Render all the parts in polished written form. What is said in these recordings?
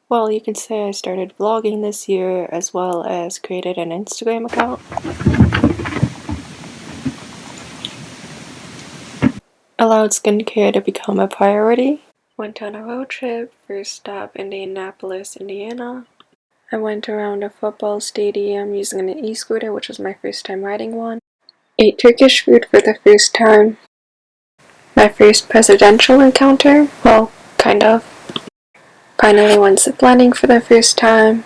Well, you could say I started vlogging this year as well as created an Instagram account. Allowed skincare to become a priority. Went on a road trip, first stop Indianapolis, Indiana. I went around a football stadium using an e-scooter, which was my first time riding one. Ate Turkish food for the first time. My first presidential encounter, well, kind of. Finally went ziplining for the first time.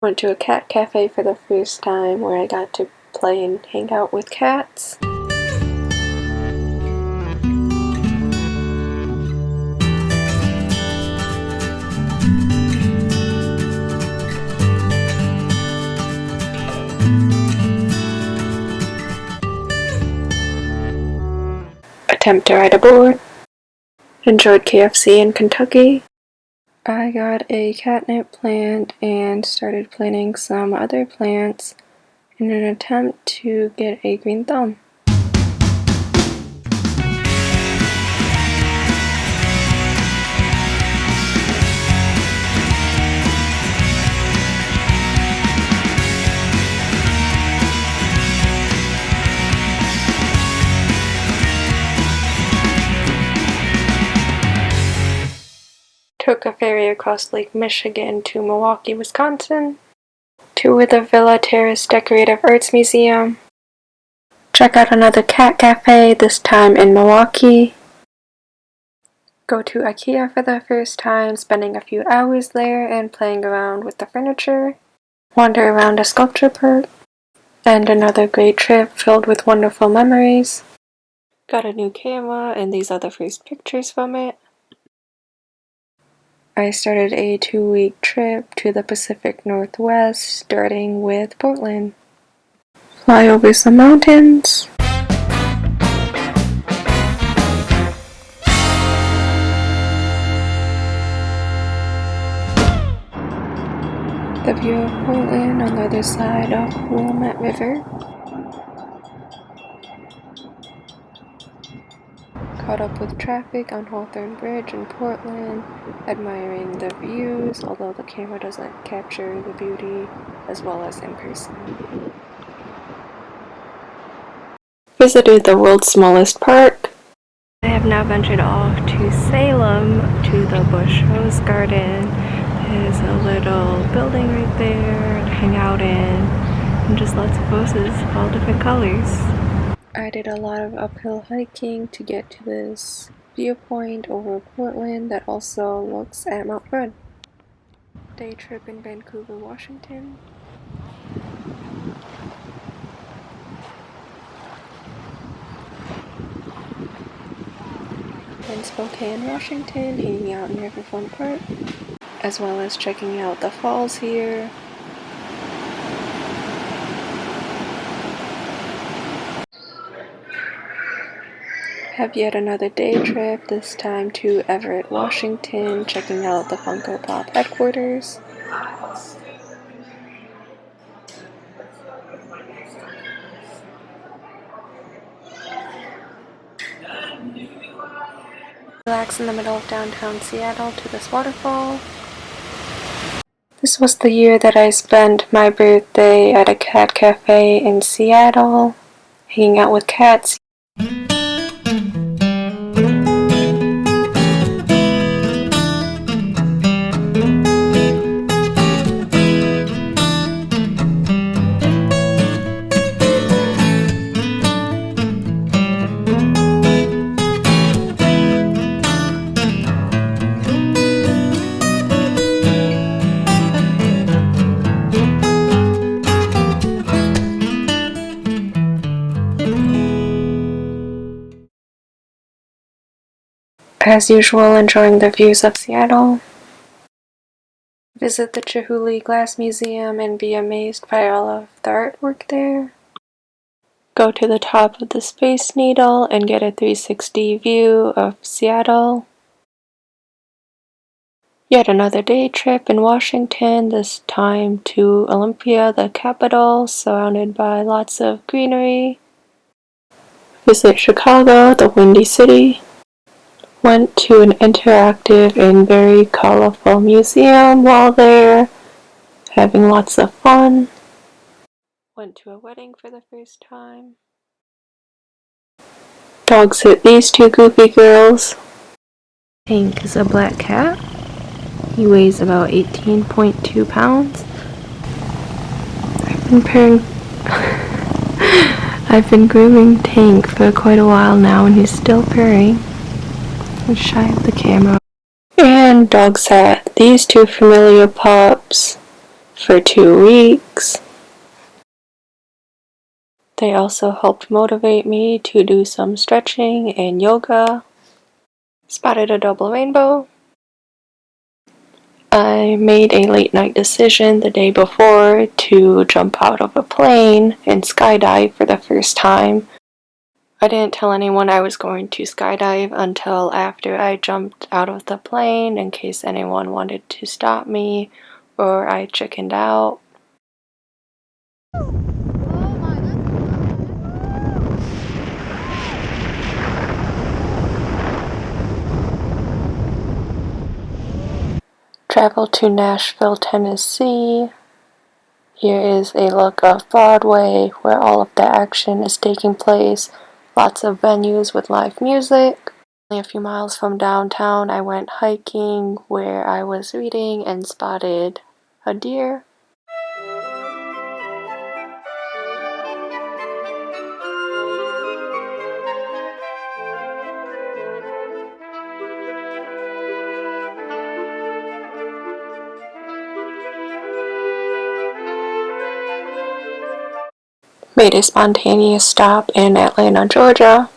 Went to a cat cafe for the first time where I got to play and hang out with cats. Attempt to ride a board. Enjoyed KFC in Kentucky. I got a catnip plant and started planting some other plants in an attempt to get a green thumb. Took a ferry across Lake Michigan to Milwaukee, Wisconsin. Toured the Villa Terrace Decorative Arts Museum. Check out another cat cafe, this time in Milwaukee. Go to IKEA for the first time, spending a few hours there and playing around with the furniture. Wander around a sculpture park. And another great trip filled with wonderful memories. Got a new camera and these are the first pictures from it. I started a 2-week trip to the Pacific Northwest, starting with Portland. Fly over some mountains. The view of Portland on the other side of Willamette River. Caught up with traffic on Hawthorne Bridge in Portland, admiring the views, although the camera doesn't capture the beauty as well as in person. Visited the world's smallest park. I have now ventured off to Salem to the Bush Rose Garden. There's a little building right there to hang out in, and just lots of roses of all different colors. I did a lot of uphill hiking to get to this viewpoint over Portland that also looks at Mount Hood. Day trip in Vancouver, Washington. In Spokane, Washington, hanging out in Riverfront Park, as well as checking out the falls here. Have yet another day trip, this time to Everett, Washington, checking out the Funko Pop headquarters. Relax in the middle of downtown Seattle to this waterfall. This was the year that I spent my birthday at a cat cafe in Seattle, hanging out with cats. As usual, enjoying the views of Seattle. Visit the Chihuly Glass Museum and be amazed by all of the artwork there. Go to the top of the Space Needle and get a 360 view of Seattle. Yet another day trip in Washington, this time to Olympia, the capital, surrounded by lots of greenery. Visit Chicago, the Windy City. Went to an interactive and very colorful museum while there, having lots of fun. Went to a wedding for the first time. Dogs hit these two goofy girls. Pink is a black cat. He weighs about 18.2 pounds. I've been grooming Tank for quite a while now and he's still purring. He's shy of the camera. And dog sat these two familiar pups for 2 weeks. They also helped motivate me to do some stretching and yoga. Spotted a double rainbow. I made a late night decision the day before to jump out of a plane and skydive for the first time. I didn't tell anyone I was going to skydive until after I jumped out of the plane in case anyone wanted to stop me or I chickened out. Traveled to Nashville, Tennessee. Here is a look of Broadway where all of the action is taking place. Lots of venues with live music. Only a few miles from downtown I went hiking where I was reading and spotted a deer. Made a spontaneous stop in Atlanta, Georgia.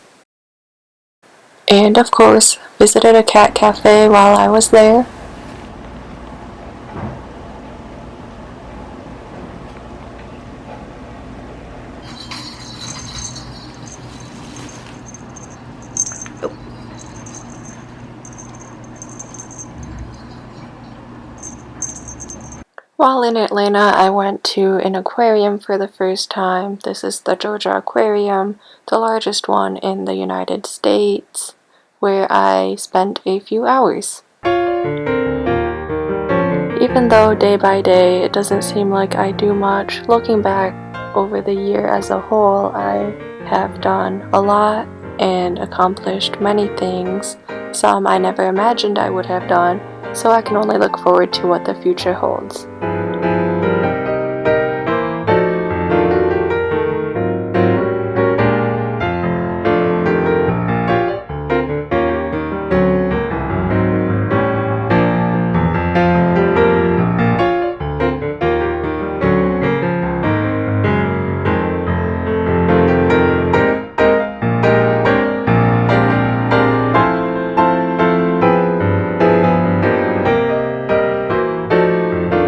And of course, visited a cat cafe while I was there. While in Atlanta, I went to an aquarium for the first time. This is the Georgia Aquarium, the largest one in the United States, where I spent a few hours. Even though day by day it doesn't seem like I do much, looking back over the year as a whole, I have done a lot and accomplished many things, some I never imagined I would have done, so I can only look forward to what the future holds.